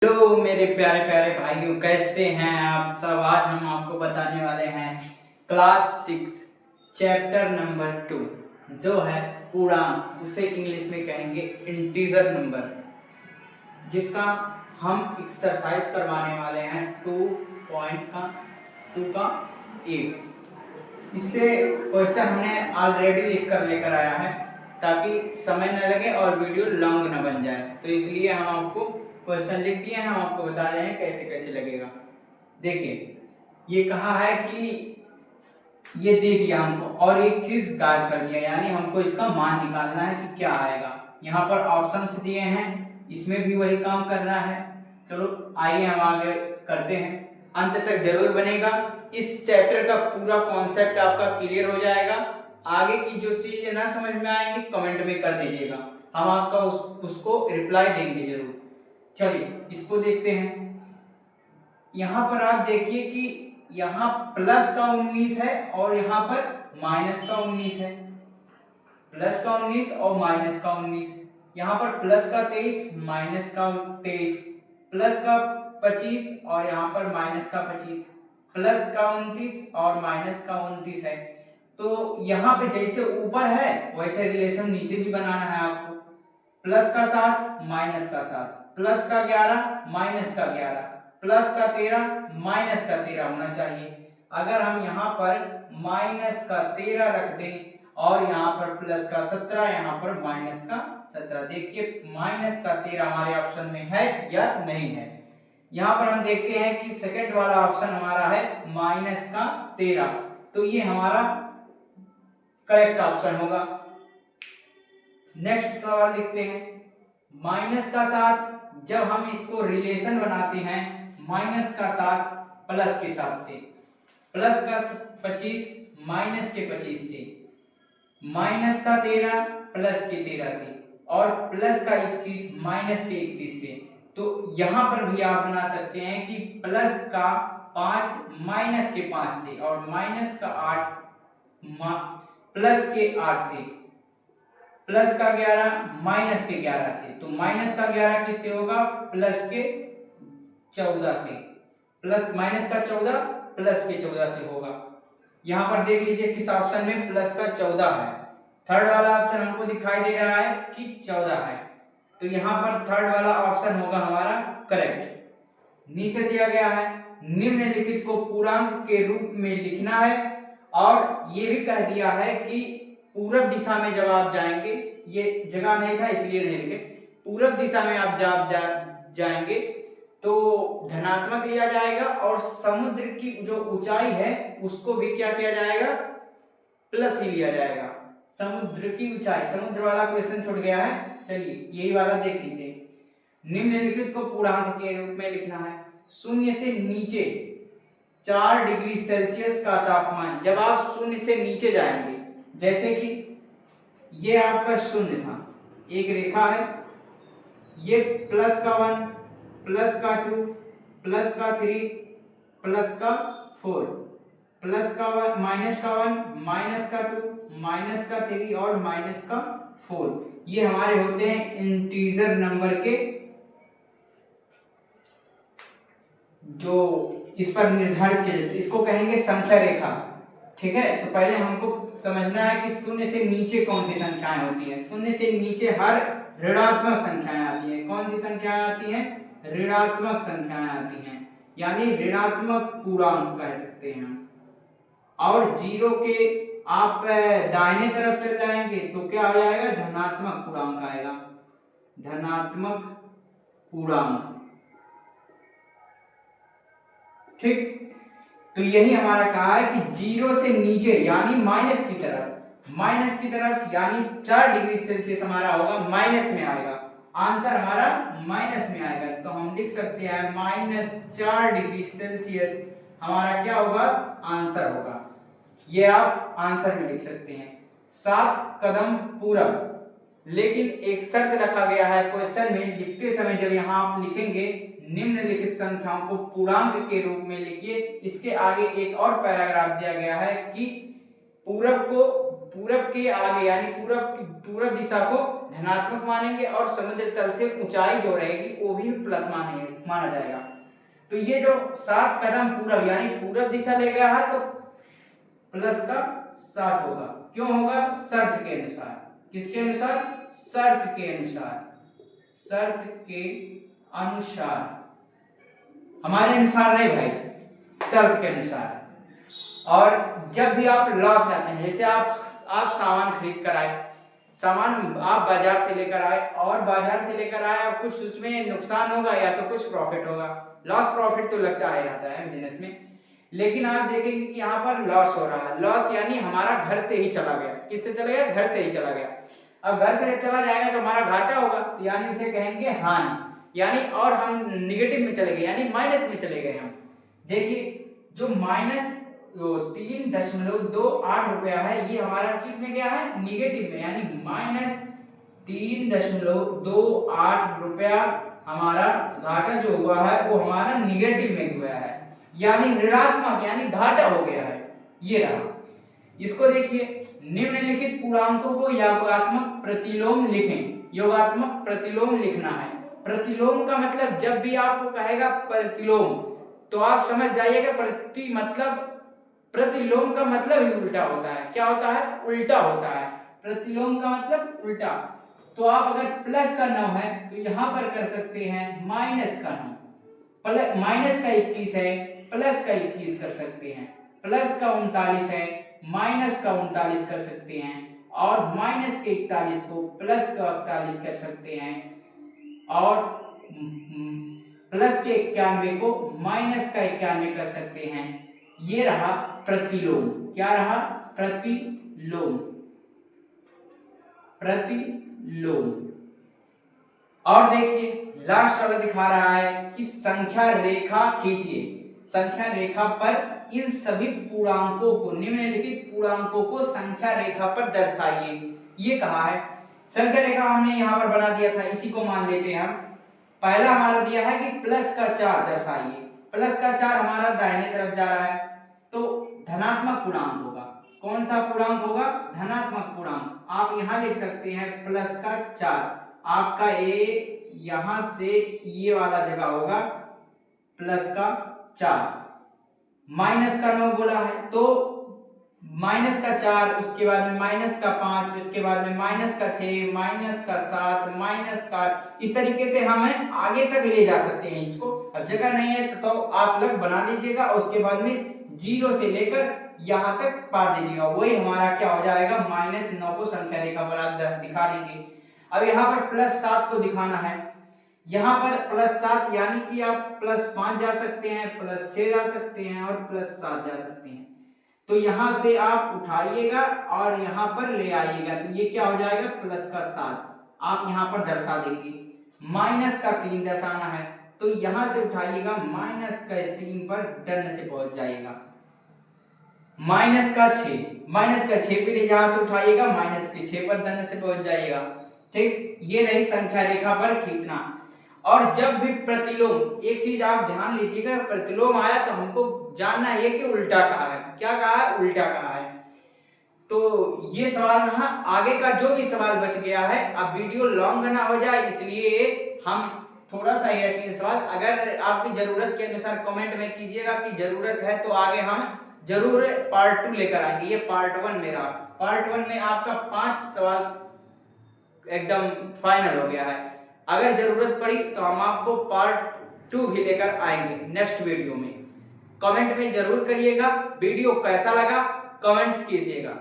Hello मेरे प्यारे प्यारे भाइयों, कैसे हैं आप सब। आज हम आपको बताने वाले हैं क्लास 6 चैप्टर नंबर 2 जो है पूर्णांक, उसे इंग्लिश में कहेंगे इंटीजर नंबर, जिसका हम एक्सरसाइज करवाने वाले हैं 2.2 का 1। इससे क्वेश्चन हमने ऑलरेडी लिख कर लेकर आया है ताकि समय न लगे और वीडियो लॉन्ग न बन जाए, तो इसलिए हम आपको क्वेश्चन लिख दिए हैं। हम आपको बता रहे हैं कैसे कैसे लगेगा। देखिए, ये कहा है कि ये दे दिया हमको और एक चीज गायब कर दिया, यानी हमको इसका मान निकालना है कि क्या आएगा। यहाँ पर ऑप्शंस दिए हैं, इसमें भी वही काम करना है। चलो आइए हम आगे करते हैं। अंत तक जरूर बनेगा, इस चैप्टर का पूरा कॉन्सेप्ट आपका क्लियर हो जाएगा। आगे की जो चीजें ना समझ में आएंगी कमेंट में कर दीजिएगा, हम आपका उसको रिप्लाई देंगे जरूर। चलिए इसको देखते हैं। यहाँ पर आप देखिए कि यहाँ प्लस का 19 है और यहाँ पर माइनस का 19 है। प्लस का 19 और माइनस का 19। यहाँ पर प्लस का 23 माइनस का 23, प्लस का 25 और यहाँ पर माइनस का 25, प्लस का 29 और माइनस का 29 है। तो यहाँ पे जैसे ऊपर है वैसे रिलेशन नीचे भी बनाना है आपको। प्लस का 7 माइनस का 7, प्लस का 11 माइनस का 11, प्लस का 13 माइनस का 13 होना चाहिए। अगर हम यहाँ पर माइनस का 13 रख दें और यहाँ पर प्लस का 17, यहाँ पर माइनस का 17, देखिए माइनस का 13 हमारे ऑप्शन में है या नहीं है। यहाँ पर हम देखते हैं कि सेकंड वाला ऑप्शन हमारा है माइनस का 13, तो ये हमारा करेक्ट ऑप्शन होगा। नेक्स्ट सवाल देखते हैं। माइनस का 7, जब हम इसको रिलेशन बनाते हैं माइनस का 7 प्लस के 7 से, प्लस का 25 माइनस के 25 से, माइनस का 13 प्लस के 13 से और प्लस का 21 माइनस के 21 से, तो यहां पर भी आप बना सकते हैं कि प्लस का 5 माइनस के 5 से और माइनस का 8 प्लस के 8 से, प्लस का 11 माइनस के 11 से। तो माइनस का 11 किससे होगा? प्लस के 14 से। प्लस माइनस का 14 प्लस के 14 से होगा। यहाँ पर देख लीजिए किस ऑप्शन में प्लस का 14 है। थर्ड वाला ऑप्शन हमको दिखाई दे रहा है कि 14 है, तो यहाँ पर थर्ड वाला ऑप्शन होगा हमारा करेक्ट। नीचे दिया गया है निम्नलिखित को पूर्णांक के रूप में लिखना है, और ये भी कह दिया है कि पूरब दिशा में जब आप जाएंगे, ये जगह नहीं था इसलिए नहीं लिखे, पूरब दिशा में आप जब जाएंगे तो धनात्मक लिया जाएगा और समुद्र की जो ऊंचाई है उसको भी क्या किया जाएगा? प्लस ही लिया जाएगा। समुद्र की ऊंचाई, समुद्र वाला क्वेश्चन छूट गया है, चलिए यही वाला देख लीजिए। निम्नलिखित को पूर्णांक के रूप में लिखना है। शून्य से नीचे 4 डिग्री सेल्सियस का तापमान, जब आप शून्य से नीचे जाएंगे, जैसे कि ये आपका शून्य था, एक रेखा है, ये प्लस का 1 प्लस का 2 प्लस का 3 प्लस का 4, प्लस का 1 माइनस का 1 माइनस का 2 माइनस का 3 और माइनस का 4, ये हमारे होते हैं इंटीजर नंबर के जो इस पर निर्धारित किए जाते, इसको कहेंगे संख्या रेखा। ठीक है, तो पहले हमको समझना है कि शून्य से नीचे कौन सी संख्याएं होती हैं। शून्य से नीचे हर ऋणात्मक संख्याएं आती हैं। कौन सी संख्याएं आती हैं? ऋणात्मक संख्याएं आती हैं, यानी ऋणात्मक पूर्णांक कह सकते हैं हम। और जीरो के आप दाहिने तरफ चल जाएंगे तो क्या हो जाएगा? धनात्मक पूर्णांक आएगा, धनात्मक पूर्णांक। ठीक, तो यही हमारा कहा है कि जीरो से नीचे यानी माइनस की तरफ यानी 4 डिग्री सेल्सियस हमारा होगा, माइनस में आएगा, आंसर हमारा माइनस में आएगा। तो हम लिख सकते हैं -4 डिग्री सेल्सियस हमारा क्या होगा? आंसर होगा। ये आप आंसर में लिख सकते हैं। 7 कदम पूरब, लेकिन एक शर्त रखा गया है क्वेश्चन में लिखते समय, जब यहाँ आप लिखेंगे निम्नलिखित संख्याओं को पूर्णांक के रूप में लिखिए, इसके आगे एक और पैराग्राफ दिया गया है कि पूरब को पूरब के आगे यानी पूरब दिशा को धनात्मक मानेंगे और समुद्र तल से ऊंचाई जो रहेगी वो भी प्लस माना जाएगा। तो ये जो 7 कदम पूरब यानी पूरब दिशा ले गया है तो प्लस का 7 होगा। क्यों होगा? शर्त के अनुसार। किसके अनुसार? शर्त के अनुसार। शर्त के अनुसार, हमारे अनुसार नहीं भाई, शर्त के अनुसार। और जब भी आप लॉस लाते हैं, जैसे आप सामान खरीद कर आए, सामान आप बाजार से लेकर आए और बाजार से लेकर आए और कुछ उसमें नुकसान होगा या तो कुछ प्रॉफिट होगा। लॉस प्रॉफिट तो लगता ही रहता है बिजनेस में, लेकिन आप देखेंगे कि यहाँ पर लॉस हो रहा है। लॉस यानी हमारा घर से ही चला गया। किससे चला गया? घर से ही चला गया। अब घर से चला जाएगा तो हमारा घाटा होगा, यानी उसे कहेंगे हानि, यानी और हम निगेटिव में चले गए यानी माइनस में चले गए हम। देखिए जो माइनस 3.28 रुपया है ये हमारा किस में गया है? निगेटिव में, यानी माइनस 3.28 रुपया हमारा घाटा जो हुआ है वो हमारा निगेटिव में हुआ है, यानी ऋणात्मक, यानी घाटा हो गया है। ये रहा। इसको देखिए, निम्नलिखित पूर्णांकों को योगात्मक प्रतिलोम लिखें। योगात्मक प्रतिलोम लिखना है। प्रतिलोम का मतलब जब भी आपको कहेगा प्रतिलोम तो आप समझ जाइएगा प्रति मतलब प्रतिलोम का मतलब ही उल्टा होता है। क्या होता है? उल्टा होता है। प्रतिलोम का मतलब उल्टा। तो आप अगर प्लस का 9 है तो यहाँ पर कर सकते हैं माइनस का 9। माइनस का 21 है, प्लस का 21 कर सकते हैं। प्लस का 39 है, माइनस का 39 कर सकते हैं। और माइनस के 41 को प्लस का 41 कर सकते हैं। और प्लस के 91 को माइनस का 91 कर सकते हैं। ये रहा प्रतिलोम। क्या रहा? प्रतिलोम। प्रतिलोम। और देखिए लास्ट वाला दिखा रहा है कि संख्या रेखा खींचिए। संख्या रेखा पर इन सभी पूर्णांकों को, निम्नलिखित पूर्णांकों को संख्या रेखा पर दर्शाइए। ये कहा है। संख्या रेखा हमने यहाँ पर बना दिया था, इसी को मान लेते हैं हम। पहला हमारा दिया है कि प्लस का 4 दर्शाइए। प्लस का 4 हमारा दाहिने तरफ जा रहा है तो धनात्मक पूर्णांक होगा। कौन सा पूर्णांक होगा? धनात्मक पूर्णांक। आप यहाँ लिख सकते हैं प्लस का 4। आपका ए यहां से ये वाला जगह होगा प्लस का 4। माइनस का 9 बोला है तो माइनस का 4, उसके बाद में माइनस का 5, उसके बाद में माइनस का 6, माइनस का 7, माइनस का, इस तरीके से हमें आगे तक ले जा सकते हैं इसको। अब जगह नहीं है तो आप लोग बना लीजिएगा और उसके बाद में 0 से लेकर यहाँ तक पार दीजिएगा। वही हमारा क्या हो जाएगा? -9 को संख्या रेखा पर आप दिखा देंगे। अब यहाँ पर +7 को दिखाना है। यहाँ पर +7 यानी कि आप +5 जा सकते हैं, +6 जा सकते हैं और +7 जा सकते हैं। तो यहाँ से आप उठाइएगा और यहाँ पर ले आइएगा तो ये क्या हो जाएगा? +7 आप यहाँ पर दर्शा देंगे। -3 दर्शाना है तो यहाँ से उठाइएगा -3 पर डन से पहुंच जाएगा। -6 पे यहाँ से उठाइएगा -6 पर डन से पहुंच जाइएगा। ठीक, ये रही संख्या रेखा पर खींचना। और जब भी प्रतिलोम, एक चीज आप ध्यान लीजिएगा, प्रतिलोम आया तो हमको जानना है कि उल्टा कहा है। क्या कहा है? उल्टा कहा है। तो ये सवाल ना, आगे का जो भी सवाल बच गया है, अब वीडियो लॉन्ग ना हो जाए इसलिए हम थोड़ा सा ही रखेंगे सवाल। अगर आपकी जरूरत के अनुसार कमेंट में कीजिएगा कि जरूरत है तो आगे हम जरूर पार्ट 2 लेकर आएंगे। ये पार्ट 1 मेरा। पार्ट 1 में आपका 5 सवाल एकदम फाइनल हो गया है। अगर जरूरत पड़ी तो हम आपको पार्ट 2 भी लेकर आएंगे नेक्स्ट वीडियो में। कमेंट में जरूर करिएगा वीडियो कैसा लगा, कमेंट कीजिएगा।